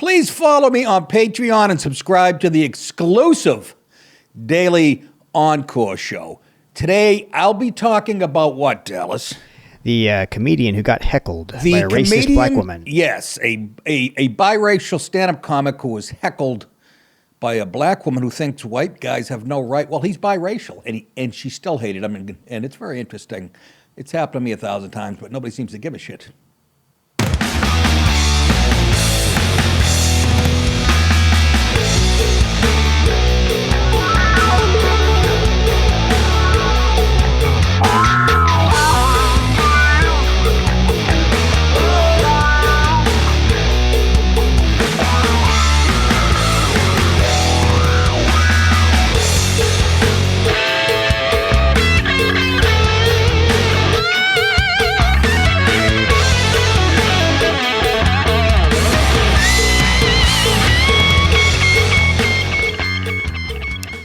Please follow me on Patreon and subscribe to the exclusive Daily Encore show. Today, I'll be talking about what, Dallas? The comedian who got heckled by a racist black woman. Yes, a biracial stand-up comic who was heckled by a black woman who thinks white guys have no right. Well, he's biracial, and she still hated him, and it's very interesting. It's happened to me 1,000 times, but nobody seems to give a shit.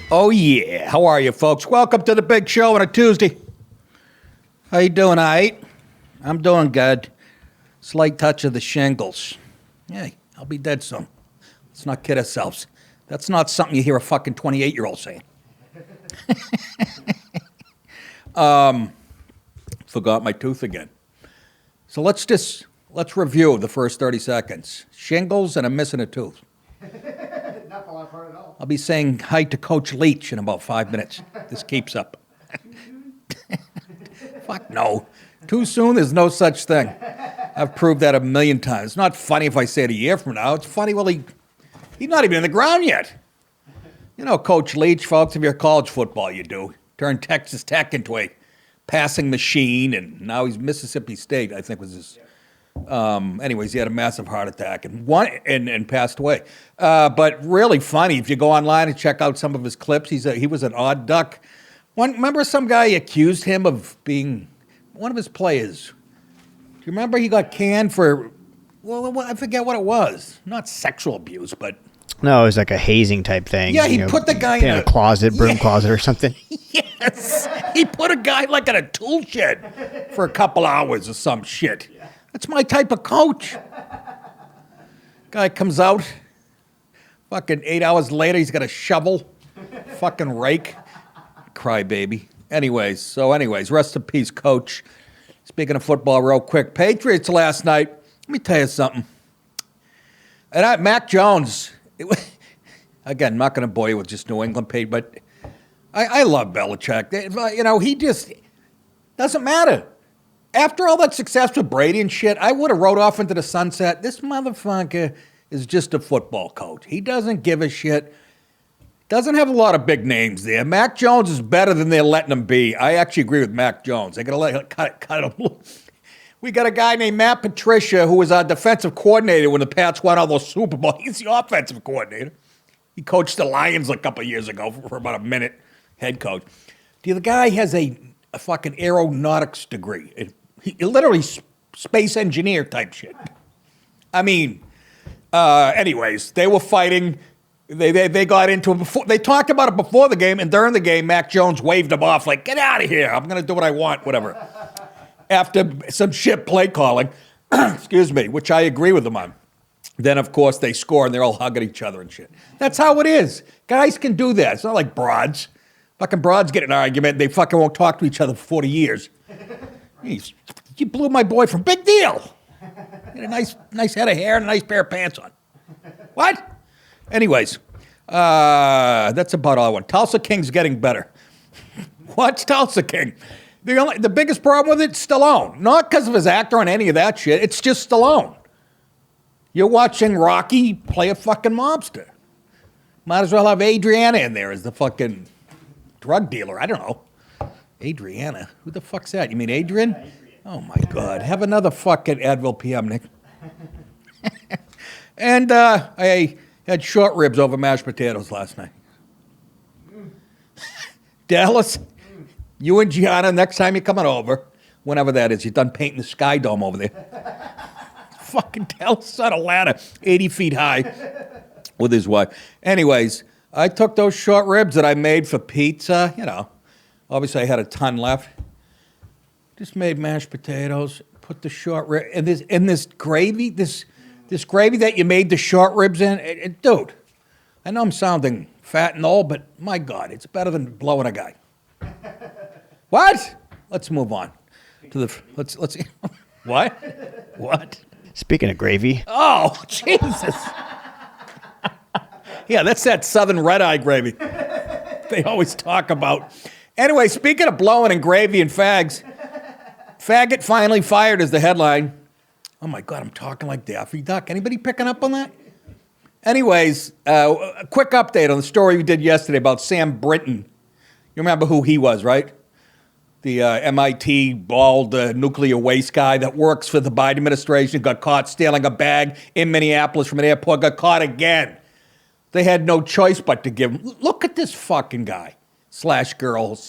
Oh, yeah. How are you, folks? Welcome to the big show on a Tuesday. How you doing, all right? I'm doing good. Slight touch of the shingles. Hey, I'll be dead soon. Let's not kid ourselves. That's not something you hear a fucking 28-year-old saying. Forgot my tooth again. So let's review the first 30 seconds. Shingles and I'm missing a tooth. Not the last part at all. I'll be saying hi to Coach Leach in about 5 minutes. This keeps up. Fuck no. Too soon? There's no such thing. I've proved that 1,000,000 times. It's not funny if I say it a year from now. It's funny, well, he's not even in the ground yet. You know, Coach Leach, folks, if you're college football, you do. Turned Texas Tech into a passing machine, and now he's Mississippi State, I think was his... Anyways, he had a massive heart attack and passed away. But really funny, if you go online and check out some of his clips, he was an odd duck. Remember some guy accused him of being one of his players? Do you remember he got canned for, well, I forget what it was. Not sexual abuse, but... No, it was like a hazing type thing. Yeah, he put the guy in a closet, broom closet or something. Yes, he put a guy like in a tool shed for a couple hours or some shit. That's my type of coach. Guy comes out, fucking 8 hours later, he's got a shovel, fucking rake. Crybaby. Anyways, rest in peace, coach. Speaking of football real quick, Patriots last night, let me tell you something. And Mac Jones, again, I'm not going to bore you with just New England paid, but I love Belichick. You know, he just, doesn't matter. After all that success with Brady and shit, I would have rode off into the sunset. This motherfucker is just a football coach. He doesn't give a shit. Doesn't have a lot of big names there. Mac Jones is better than they're letting him be. I actually agree with Mac Jones. They're going to cut him. We got a guy named Matt Patricia who was our defensive coordinator when the Pats won all those Super Bowls. He's the offensive coordinator. He coached the Lions a couple of years ago for about a minute, head coach. The guy has a fucking aeronautics degree. He literally space engineer type shit. I mean, anyways, they were fighting. They got into it before. They talked about it before the game, and during the game, Mac Jones waved him off like, "Get out of here! I'm going to do what I want, whatever." After some shit play calling, excuse me, which I agree with them on. Then, of course, they score, and they're all hugging each other and shit. That's how it is. Guys can do that. It's not like broads. Fucking broads get in an argument, they fucking won't talk to each other for 40 years. You blew my boyfriend. Big deal. He had a nice head of hair and a nice pair of pants on. What? Anyways, that's about all I want. Tulsa King's getting better. What's Tulsa King? The biggest problem with it, Stallone. Not because of his actor or any of that shit. It's just Stallone. You're watching Rocky play a fucking mobster. Might as well have Adriana in there as the fucking drug dealer. I don't know. Adriana? Who the fuck's that? You mean Adrian? Oh, my God. Have another fucking Advil PM, Nick. And I had short ribs over mashed potatoes last night. Dallas, you and Gianna, next time you're coming over, whenever that is, you're done painting the Sky Dome over there. Fucking Dallas on a ladder, 80 feet high, with his wife. Anyways, I took those short ribs that I made for pizza, you know. Obviously, I had a ton left. Just made mashed potatoes, put the short rib, and this gravy, this This gravy that you made the short ribs in, dude, I know I'm sounding fat and old, but my God, it's better than blowing a guy. What? Let's move on to the, let's, what? What? Speaking of gravy. Oh, Jesus. Yeah, that's that Southern red-eye gravy they always talk about. Anyway, speaking of blowing and gravy and fags, faggot finally fired is the headline. Oh, my God, I'm talking like Daffy Duck. Anybody picking up on that? Anyways, a quick update on the story we did yesterday about Sam Brinton. You remember who he was, right? The MIT bald nuclear waste guy that works for the Biden administration, got caught stealing a bag in Minneapolis from an airport, got caught again. They had no choice but to give him. Look at this fucking guy. / girl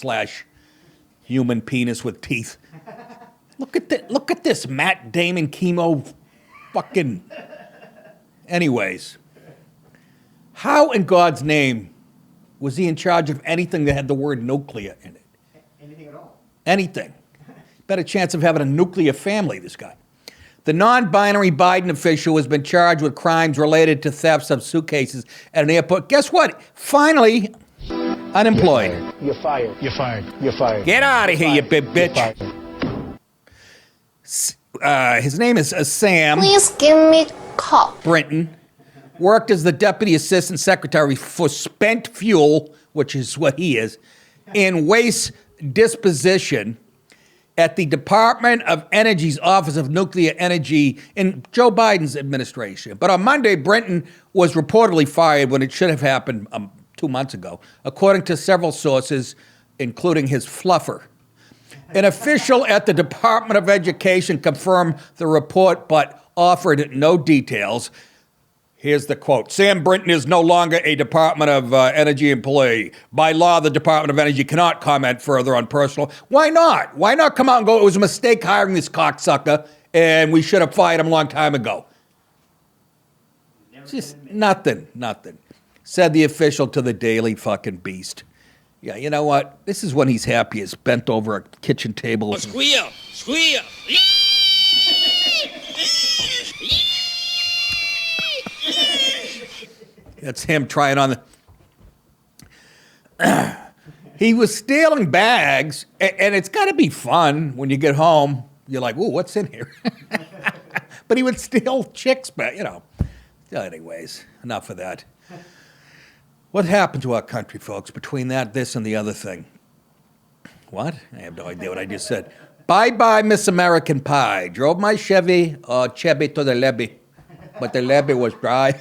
/ human penis with teeth. Look at this Matt Damon chemo fucking. Anyways, how in God's name was he in charge of anything that had the word nuclear in it? Anything at all. Anything. Better chance of having a nuclear family, this guy. The non-binary Biden official has been charged with crimes related to thefts of suitcases at an airport. Guess what? Finally, unemployed. You're fired. You're fired. You're fired. Get out of here, you big bitch. His name is Sam. Please give me cup. Brinton. Worked as the Deputy Assistant Secretary for Spent Fuel, which is what he is, in waste disposition at the Department of Energy's Office of Nuclear Energy in Joe Biden's administration. But on Monday, Brinton was reportedly fired when it should have happened 2 months ago, according to several sources, including his fluffer. An official at the Department of Education confirmed the report but offered no details. Here's the quote. Sam Brinton is no longer a Department of Energy employee. By law, the Department of Energy cannot comment further on personal. Why not? Why not come out and go, it was a mistake hiring this cocksucker, and we should have fired him a long time ago? Just nothing. Said the official to the Daily fucking Beast. Yeah, you know what? This is when he's happiest, bent over a kitchen table. Squeal! That's him trying on the... He was stealing bags, and it's got to be fun when you get home. You're like, ooh, what's in here? But he would steal chicks' bags, you know. Anyways, enough of that. What happened to our country, folks, between that, this, and the other thing? What? I have no idea what I just said. Bye-bye, Miss American Pie. Drove my Chevy to the levee, but the levee was dry.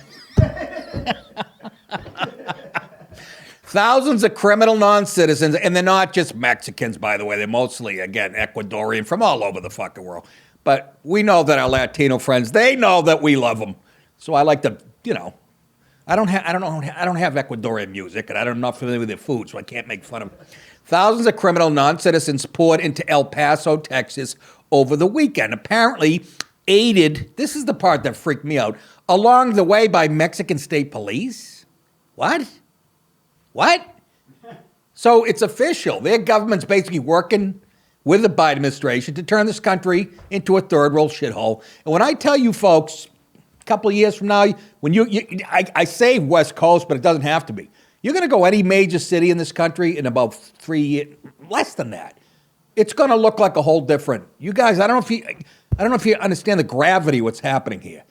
Thousands of criminal non-citizens, and they're not just Mexicans, by the way. They're mostly, again, Ecuadorian from all over the fucking world. But we know that our Latino friends, they know that we love them. So I like to, you know, I don't have Ecuadorian music, and I'm not familiar with their food, so I can't make fun of them. Thousands of criminal non-citizens poured into El Paso, Texas, over the weekend. Apparently aided, this is the part that freaked me out, along the way by Mexican state police. What? So it's official. Their government's basically working with the Biden administration to turn this country into a third world shithole. And when I tell you folks, a couple of years from now, when I say West Coast, but it doesn't have to be. You're going to go any major city in this country in about 3 years, less than that. It's going to look like a whole different. You guys, I don't know if you understand the gravity of what's happening here.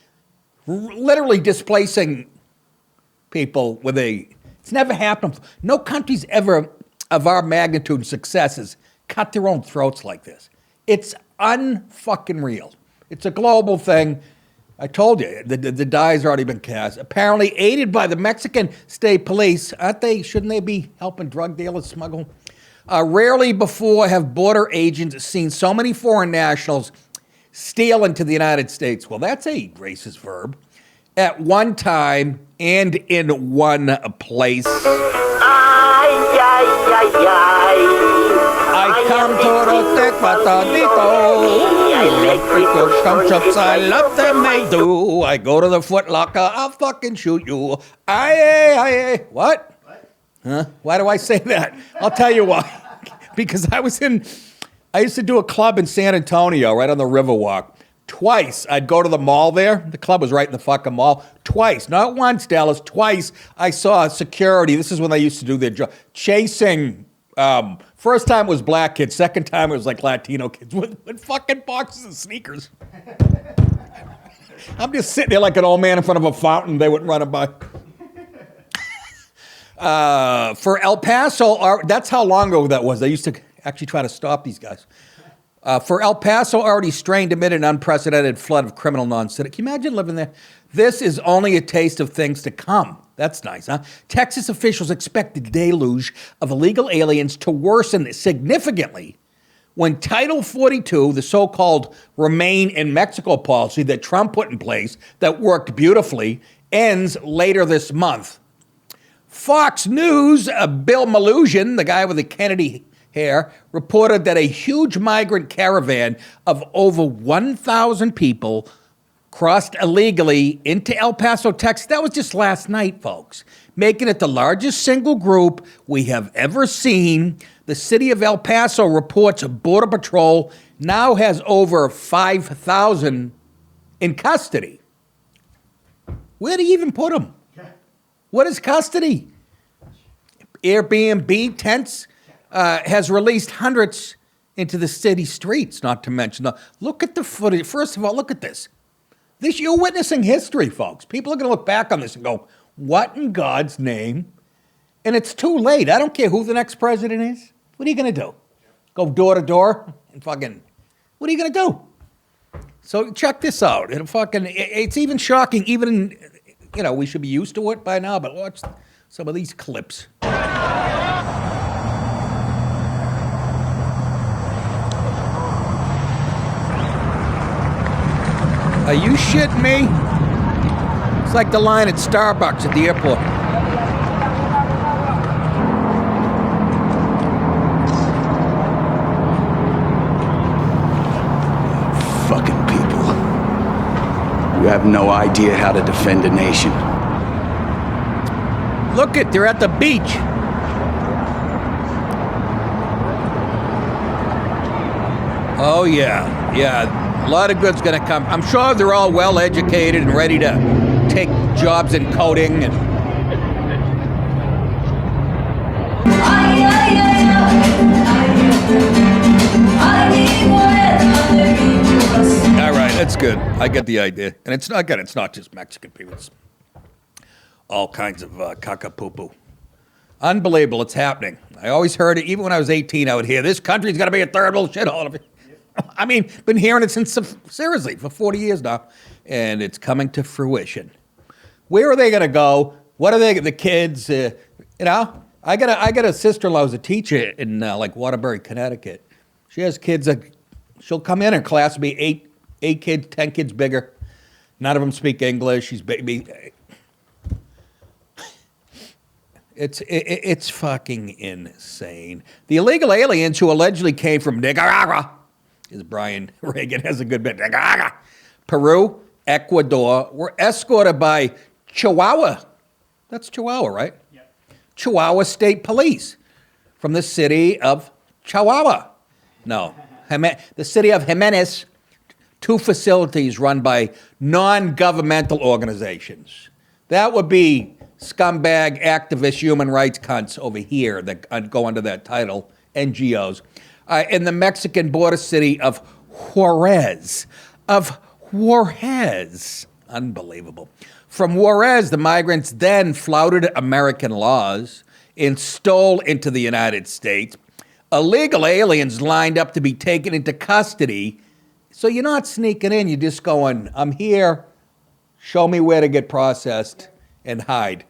Literally displacing people with it's never happened. No country's ever of our magnitude and successes cut their own throats like this. It's unfucking real. It's a global thing. I told you, the die's already been cast. Apparently aided by the Mexican state police. Shouldn't they be helping drug dealers smuggle? Rarely before have border agents seen so many foreign nationals steal into the United States. Well, that's a racist verb. At one time and in one place. I come to protect my todito. I love them, they do. I go to the Foot Locker, I'll fucking shoot you. Aye. What? Huh? Why do I say that? I'll tell you why. Because I used to do a club in San Antonio, right on the Riverwalk. Twice, I'd go to the mall there. The club was right in the fucking mall. Twice, not once, Dallas, twice, I saw security. This is when they used to do their job. Chasing, first time it was black kids. Second time it was like Latino kids with fucking boxes of sneakers. I'm just sitting there like an old man in front of a fountain. They wouldn't run it by. For El Paso, that's how long ago that was. They used to actually try to stop these guys. For El Paso, already strained amid an unprecedented flood of criminal non-citizens. Can you imagine living there? This is only a taste of things to come. That's nice, huh? Texas officials expect the deluge of illegal aliens to worsen significantly when Title 42, the so-called Remain in Mexico policy that Trump put in place that worked beautifully, ends later this month. Fox News, Bill Malugin, the guy with the Kennedy hair, reported that a huge migrant caravan of over 1,000 people crossed illegally into El Paso, Texas. That was just last night, folks, making it the largest single group we have ever seen. The city of El Paso reports Border Patrol now has over 5,000 in custody. Where do you even put them? What is custody? Airbnb tents has released hundreds into the city streets, not to mention. Look at the footage. First of all, look at this. You're witnessing history, folks. People are going to look back on this and go, what in God's name? And it's too late. I don't care who the next president is. What are you going to do? Go door to door and fucking, what are you going to do? So check this out. It's even shocking, even, we should be used to it by now, but watch some of these clips. Are you shitting me? It's like the line at Starbucks at the airport. Fucking people. You have no idea how to defend a nation. Look they're at the beach. Oh yeah. A lot of good's going to come. I'm sure they're all well educated and ready to take jobs in coding. And all right, that's good. I get the idea. And it's not just Mexican people. It's all kinds of caca-poo-poo. Unbelievable. It's happening. I always heard it. Even when I was 18, I would hear, this country's going to be a third world shithole. I mean, been hearing it seriously, for 40 years now, and it's coming to fruition. Where are they going to go? What are the kids, I got a sister-in-law who's a teacher in, Waterbury, Connecticut. She has kids she'll come in, her class will be 8 kids, 10 kids bigger. None of them speak English. She's baby. It's fucking insane. The illegal aliens who allegedly came from Nicaragua, as Brian Reagan has a good bit, Peru, Ecuador, were escorted by Chihuahua. That's Chihuahua, right? Yeah. Chihuahua State Police from the city of Chihuahua. No, the city of Jimenez. 2 facilities run by non-governmental organizations. That would be scumbag, activist, human rights cunts over here that go under that title, NGOs. In the Mexican border city of Juarez. Unbelievable. From Juarez, the migrants then flouted American laws and stole into the United States. Illegal aliens lined up to be taken into custody. So you're not sneaking in, you're just going, I'm here, show me where to get processed and hide.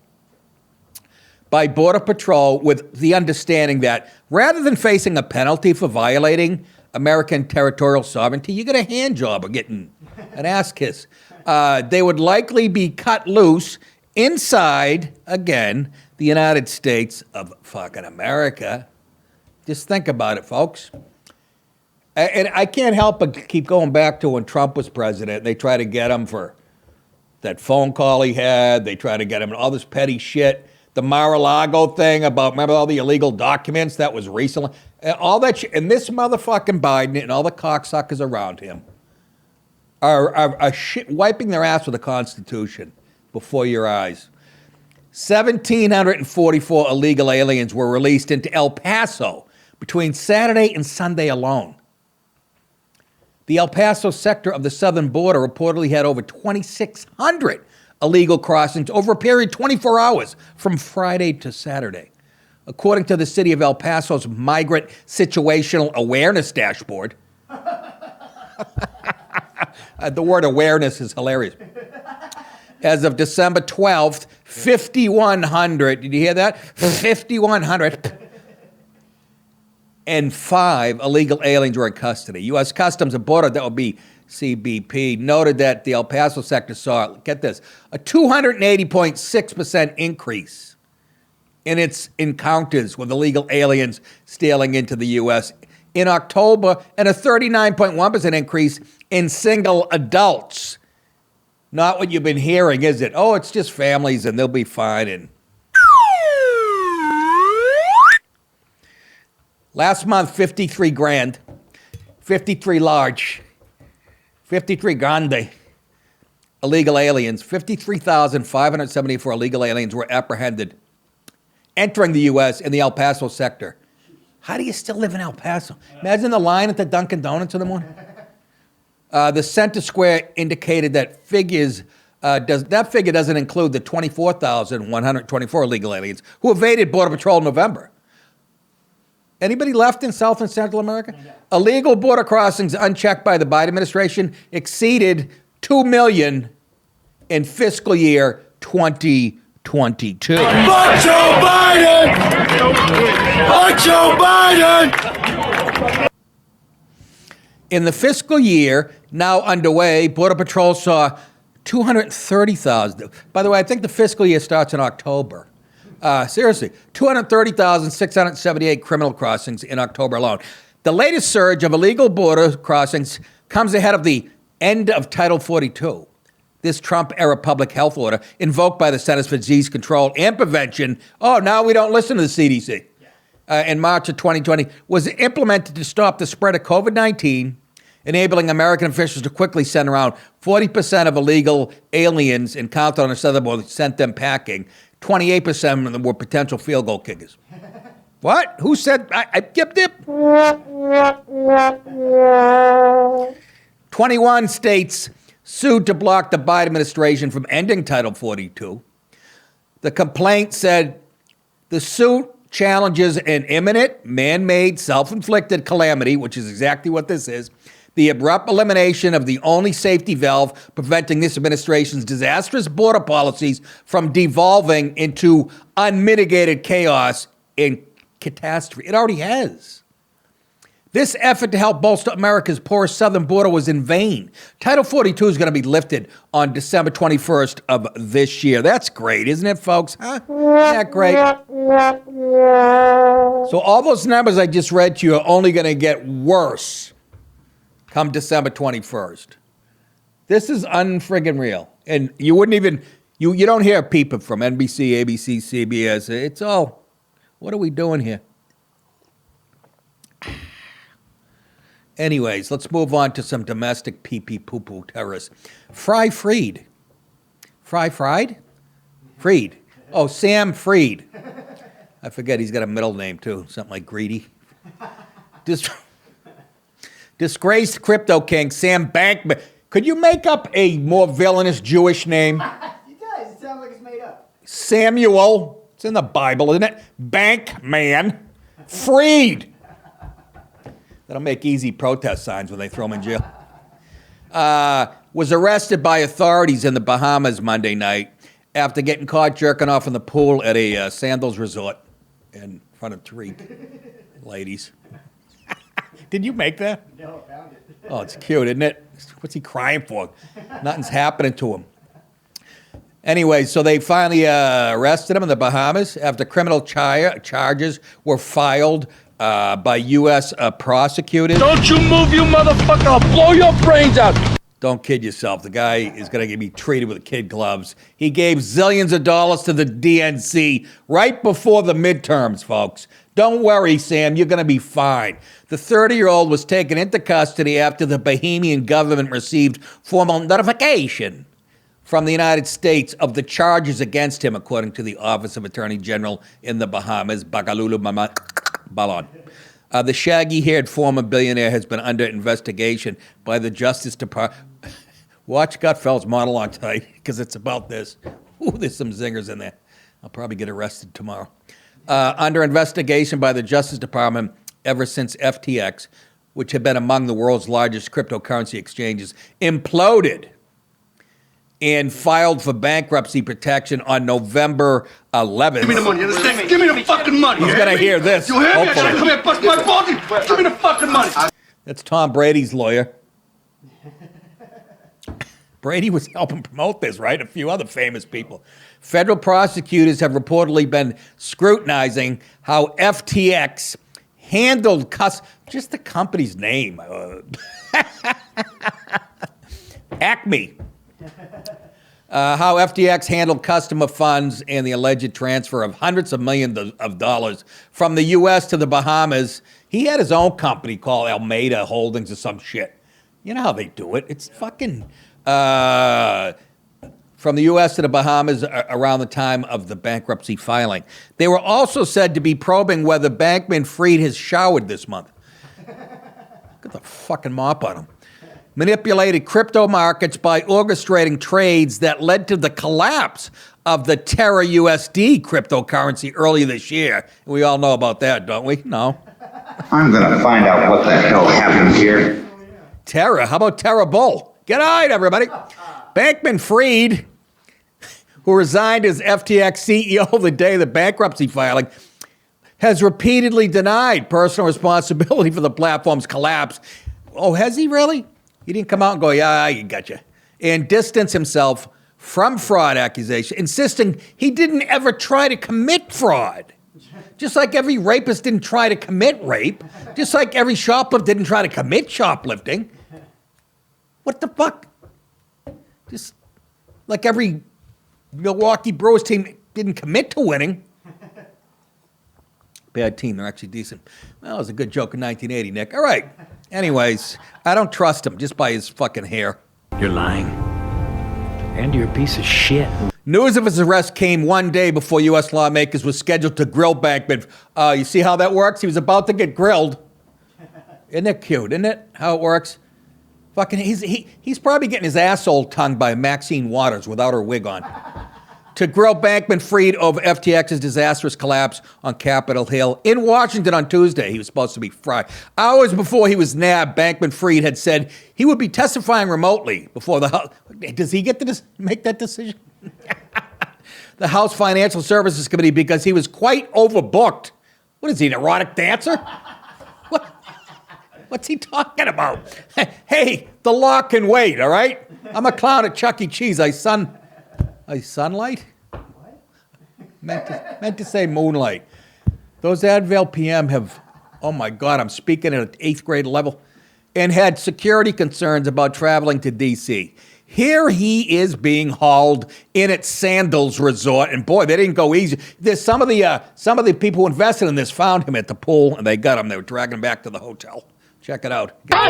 By Border Patrol with the understanding that rather than facing a penalty for violating American territorial sovereignty, you get a hand job or getting an ass kiss. They would likely be cut loose inside, again, the United States of fucking America. Just think about it, folks. And I can't help but keep going back to when Trump was president. They tried to get him for that phone call he had. They tried to get him all this petty shit. The Mar-a-Lago thing about, remember all the illegal documents that was recently? All that shit. And this motherfucking Biden and all the cocksuckers around him are wiping their ass with the Constitution before your eyes. 1,744 illegal aliens were released into El Paso between Saturday and Sunday alone. The El Paso sector of the southern border reportedly had over 2,600 illegal crossings over a period of 24 hours from Friday to Saturday. According to the city of El Paso's Migrant Situational Awareness Dashboard, the word awareness is hilarious. As of December 12th, 5,100, did you hear that? 5,105 illegal aliens were in custody. U.S. Customs and Border, that would be CBP, noted that the El Paso sector saw, get this, a 280.6% increase in its encounters with illegal aliens stealing into the U.S. in October, and a 39.1% increase in single adults. Not what you've been hearing, is it? Oh, it's just families and they'll be fine. And last month, 53 grand, 53 large, 53 grande illegal aliens, 53,574 illegal aliens were apprehended entering the U.S. in the El Paso sector. How do you still live in El Paso? Imagine the line at the Dunkin' Donuts in the morning. The Center Square indicated that that figure doesn't include the 24,124 illegal aliens who evaded Border Patrol in November. Anybody left in South and Central America? Yeah. Illegal border crossings unchecked by the Biden administration exceeded 2 million in fiscal year 2022. Fuck Joe Biden! Fuck Joe Biden! In the fiscal year now underway, Border Patrol saw 230,000. By the way, I think the fiscal year starts in October. Seriously, 230,678 criminal crossings in October alone. The latest surge of illegal border crossings comes ahead of the end of Title 42, this Trump-era public health order invoked by the Centers for Disease Control and Prevention. Oh, now we don't listen to the CDC. In March of 2020, was implemented to stop the spread of COVID-19, enabling American officials to quickly send around 40% of illegal aliens encountered on the southern border, sent them packing. 28% of them were potential field goal kickers. What? Who said? Dip. 21 states sued to block the Biden administration from ending Title 42. The complaint said the suit challenges an imminent, man-made, self-inflicted calamity, which is exactly what this is, the abrupt elimination of the only safety valve preventing this administration's disastrous border policies from devolving into unmitigated chaos and catastrophe. It already has. This effort to help bolster America's porous southern border was in vain. Title 42 is going to be lifted on December 21st of this year. That's great, isn't it, folks? Huh? Isn't that great? So all those numbers I just read to you are only going to get worse come December 21st. This is unfriggin' real. And you wouldn't even, you don't hear people from NBC, ABC, CBS. It's all, what are we doing here? Anyways, let's move on to some domestic pee-pee-poo-poo terrorists. Fried? Freed. Oh, Sam Freed. I forget he's got a middle name too, something like Greedy. Disgraced crypto king Sam Bankman. Could you make up a more villainous Jewish name? He does. It sounds like it's made up. Samuel. It's in the Bible, isn't it? Bankman. Freed. That'll make easy protest signs when they throw him in jail. Was arrested by authorities in the Bahamas Monday night after getting caught jerking off in the pool at a Sandals resort in front of 3 ladies. Did you make that? No, I found it. Oh, it's cute, isn't it? What's he crying for? Nothing's happening to him. Anyway, so they finally arrested him in the Bahamas after criminal charges were filed by U.S. prosecutors. Don't you move, you motherfucker! I'll blow your brains out! Don't kid yourself. The guy is going to be treated with kid gloves. He gave zillions of dollars to the DNC right before the midterms, folks. Don't worry, Sam. You're going to be fine. The 30-year-old was taken into custody after the Bahamian government received formal notification from the United States of the charges against him, according to the Office of Attorney General in the Bahamas, Bagalulu Balon. The shaggy-haired former billionaire has been under investigation by the Justice Department. Watch Gutfeld's monologue tonight, because it's about this. Ooh, there's some zingers in there. I'll probably get arrested tomorrow. Under investigation by the Justice Department ever since FTX, which had been among the world's largest cryptocurrency exchanges, imploded and filed for bankruptcy protection on November 11th. Give me the money, you understand? Give me the fucking money. He's going to hear this, You hear me? hopefully. Come here, bust my balls. Give me the fucking money. That's Tom Brady's lawyer. Brady was helping promote this, right? A few other famous people. Federal prosecutors have reportedly been scrutinizing how FTX handled just the company's name. Acme. How FTX handled customer funds and the alleged transfer of hundreds of millions of dollars from the U.S. to the Bahamas. He had his own company called Almeida Holdings or some shit. You know how they do it. It's fucking... from the U.S. to the Bahamas around the time of the bankruptcy filing. They were also said to be probing whether Bankman-Fried has showered this month. Get the fucking mop on him. Manipulated crypto markets by orchestrating trades that led to the collapse of the Terra USD cryptocurrency earlier this year. We all know about that, don't we? No. I'm gonna find out what the hell happened here. Terra? How about Terra Bull? Good night, everybody. Bankman-Fried, who resigned as FTX CEO the day of the bankruptcy filing, has repeatedly denied personal responsibility for the platform's collapse. Oh, has he really? He didn't come out and go, yeah, you gotcha. And distance himself from fraud accusation, insisting he didn't ever try to commit fraud. Just like every rapist didn't try to commit rape. Just like every shoplifter didn't try to commit shoplifting. What the fuck? Just like every Milwaukee Brewers team didn't commit to winning. Bad team, they're actually decent. Well, it was a good joke in 1980, Nick. All right. Anyways, I don't trust him just by his fucking hair. You're lying. And you're a piece of shit. News of his arrest came one day before U.S. lawmakers were scheduled to grill Bankman. You see how that works? He was about to get grilled. Isn't it cute, isn't it? How it works? Fucking, he's probably getting his asshole tongued by Maxine Waters without her wig on. To grill Bankman-Fried over FTX's disastrous collapse on Capitol Hill in Washington on Tuesday. He was supposed to be fried. Hours before he was nabbed, Bankman-Fried had said he would be testifying remotely before the House. Does he get to make that decision? The House Financial Services Committee, because he was quite overbooked. What is he, an erotic dancer? What's he talking about? Hey, the law can wait, all right? I'm a clown at Chuck E. Cheese. I sunlight? What? Meant to say moonlight. Those Advil PM have, oh my God, I'm speaking at an 8th grade level, and had security concerns about traveling to D.C. Here he is being hauled in at Sandals Resort, and boy, they didn't go easy. There's some of the people who invested in this found him at the pool, and they got him. They were dragging him back to the hotel. Check it out. Oh,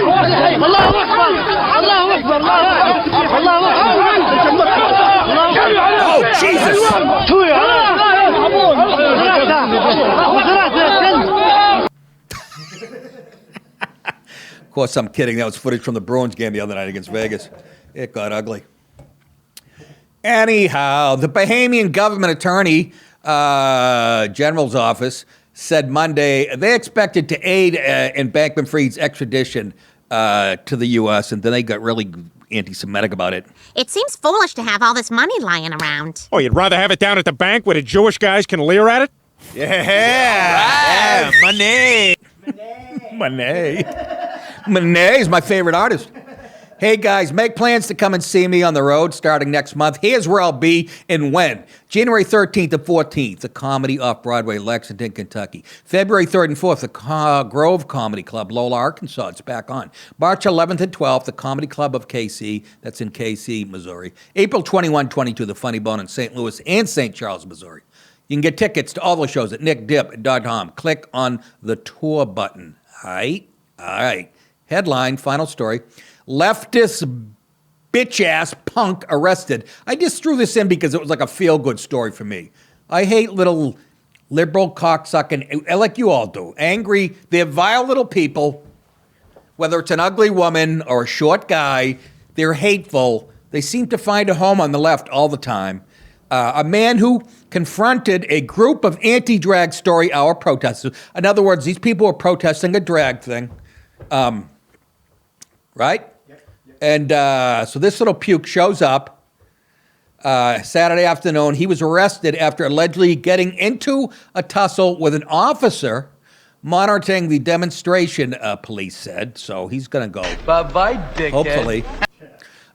Jesus! Of course, I'm kidding. That was footage from the Bruins game the other night against Vegas. It got ugly. Anyhow, the Bahamian government attorney general's office said Monday they expected to aid in Bankman-Fried's extradition to the U.S., and then they got really anti-Semitic about it. It seems foolish to have all this money lying around. Oh, you'd rather have it down at the bank where the Jewish guys can leer at it? Yeah, Monet. Monet is my favorite artist. Hey guys, make plans to come and see me on the road starting next month. Here's where I'll be and when. January 13th and 14th, the Comedy Off-Broadway, Lexington, Kentucky. February 3rd and 4th, the Grove Comedy Club, Lola, Arkansas. It's back on. March 11th and 12th, the Comedy Club of KC. That's in KC, Missouri. April 21, 22, the Funny Bone in St. Louis and St. Charles, Missouri. You can get tickets to all the shows at nickdip.com. Click on the tour button. All right. Headline, final story. Leftist bitch-ass punk arrested. I just threw this in because it was like a feel-good story for me. I hate little liberal cocksucking, like you all do. Angry, they're vile little people. Whether it's an ugly woman or a short guy, they're hateful. They seem to find a home on the left all the time. A man who confronted a group of anti-drag story hour protesters. In other words, these people were protesting a drag thing. Right? And so this little puke shows up Saturday afternoon. He was arrested after allegedly getting into a tussle with an officer monitoring the demonstration, police said. So he's going to go. Bye-bye, dickhead. Hopefully.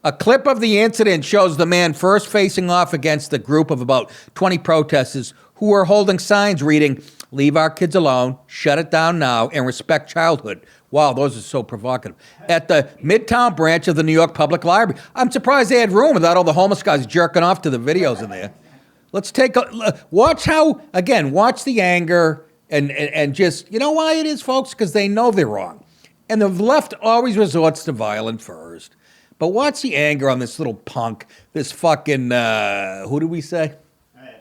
A clip of the incident shows the man first facing off against a group of about 20 protesters who were holding signs reading, "Leave our kids alone, shut it down now, and respect childhood." Wow, those are so provocative. At the Midtown branch of the New York Public Library. I'm surprised they had room without all the homeless guys jerking off to the videos in there. Let's take a watch how, again, watch the anger and just, you know why it is, folks? Because they know they're wrong. And the left always resorts to violence first. But watch the anger on this little punk, this fucking, who do we say?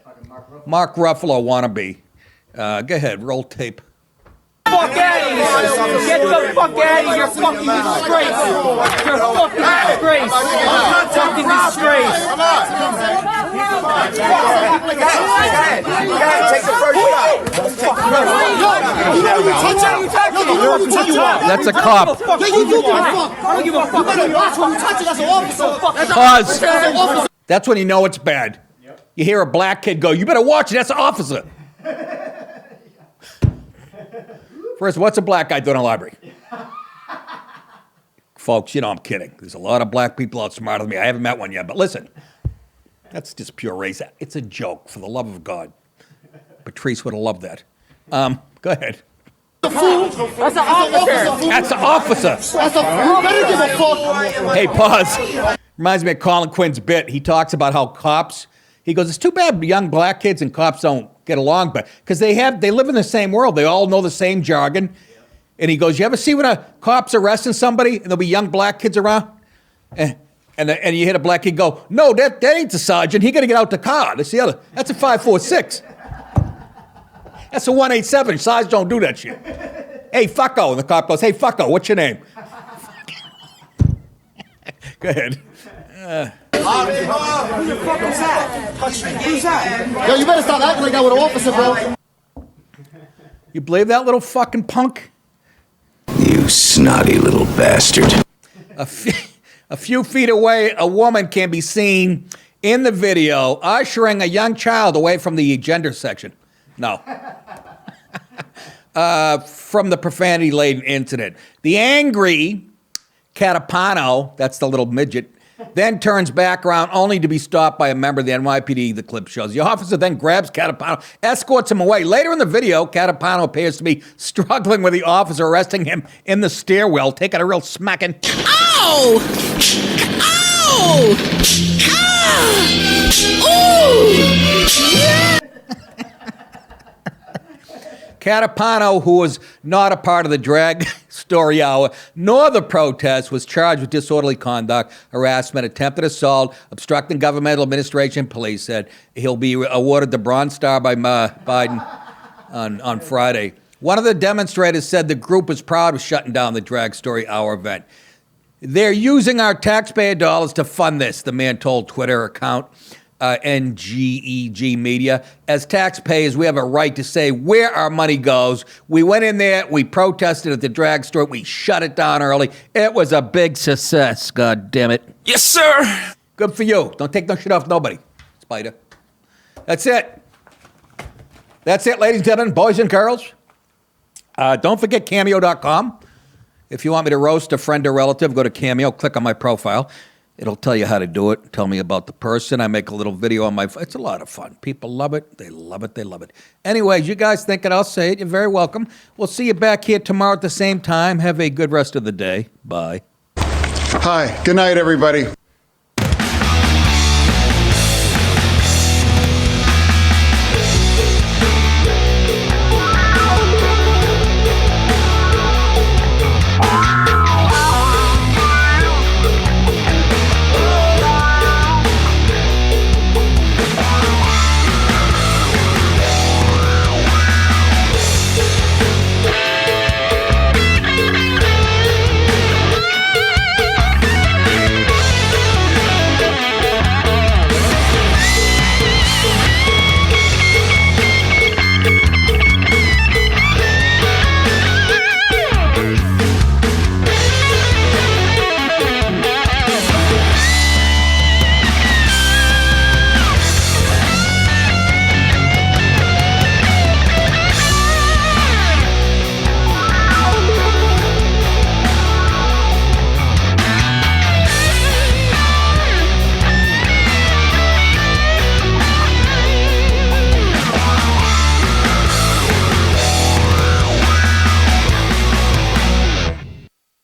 Fucking Mark Ruffalo wannabe. Go ahead, roll tape. Fuck out of here! Get the fuck out of here! You're fucking disgrace! You're a fucking disgrace! Fucking disgrace! Come on! Take the first shot! That's a cop. I don't give a fuck! Pause. That's when you know it's bad. You hear a black kid go, "You better watch it, that's an officer." First, what's a black guy doing in a library? Folks, you know I'm kidding. There's a lot of black people out smarter than me. I haven't met one yet, but listen. That's just pure race. It's a joke, for the love of God. Patrice would have loved that. Go ahead. That's an officer! That's an officer! That's a fool! Better give a fuck! Hey, pause. Reminds me of Colin Quinn's bit. He talks about how cops, he goes, it's too bad young black kids and cops don't get along, but because they live in the same world. They all know the same jargon. And he goes, you ever see when a cop's arresting somebody and there'll be young black kids around? And you hit a black kid go, no, that ain't the sergeant. He got to get out the car. That's the other. That's a 546. That's a 187. Sarge don't do that shit. Hey, fucko. And the cop goes, hey, fucko, what's your name? Go ahead. Who the fuck is that? Who's that? Yo, you better stop acting like that with an officer, bro. You believe that little fucking punk? You snotty little bastard. A few feet away, a woman can be seen in the video ushering a young child away from the gender section. No. From the profanity-laden incident. The angry Catapano, that's the little midget, then turns back around only to be stopped by a member of the NYPD, the clip shows. The officer then grabs Catapano, escorts him away. Later in the video, Catapano appears to be struggling with the officer arresting him in the stairwell, taking a real smacking. Ow! Ow! Ah! Ooh! Yeah! Catapano, who was not a part of the drag story hour nor the protest, was charged with disorderly conduct, harassment, attempted assault, obstructing governmental administration. Police said he'll be awarded the Bronze Star by Biden on Friday. One of the demonstrators said the group was proud of shutting down the drag story hour event. They're using our taxpayer dollars to fund this, the man told Twitter account. NGEG Media. As taxpayers, we have a right to say where our money goes. We went in there, we protested at the drag store, we shut it down early. It was a big success, God damn it. Yes, sir. Good for you. Don't take no shit off nobody, Spider. That's it. That's it, ladies and gentlemen, boys and girls. Don't forget Cameo.com. If you want me to roast a friend or relative, go to Cameo, click on my profile. It'll tell you how to do it. Tell me about the person. I make a little video on my... It's a lot of fun. People love it. They love it. They love it. Anyways, you guys think it, I'll say it. You're very welcome. We'll see you back here tomorrow at the same time. Have a good rest of the day. Bye. Hi. Good night, everybody.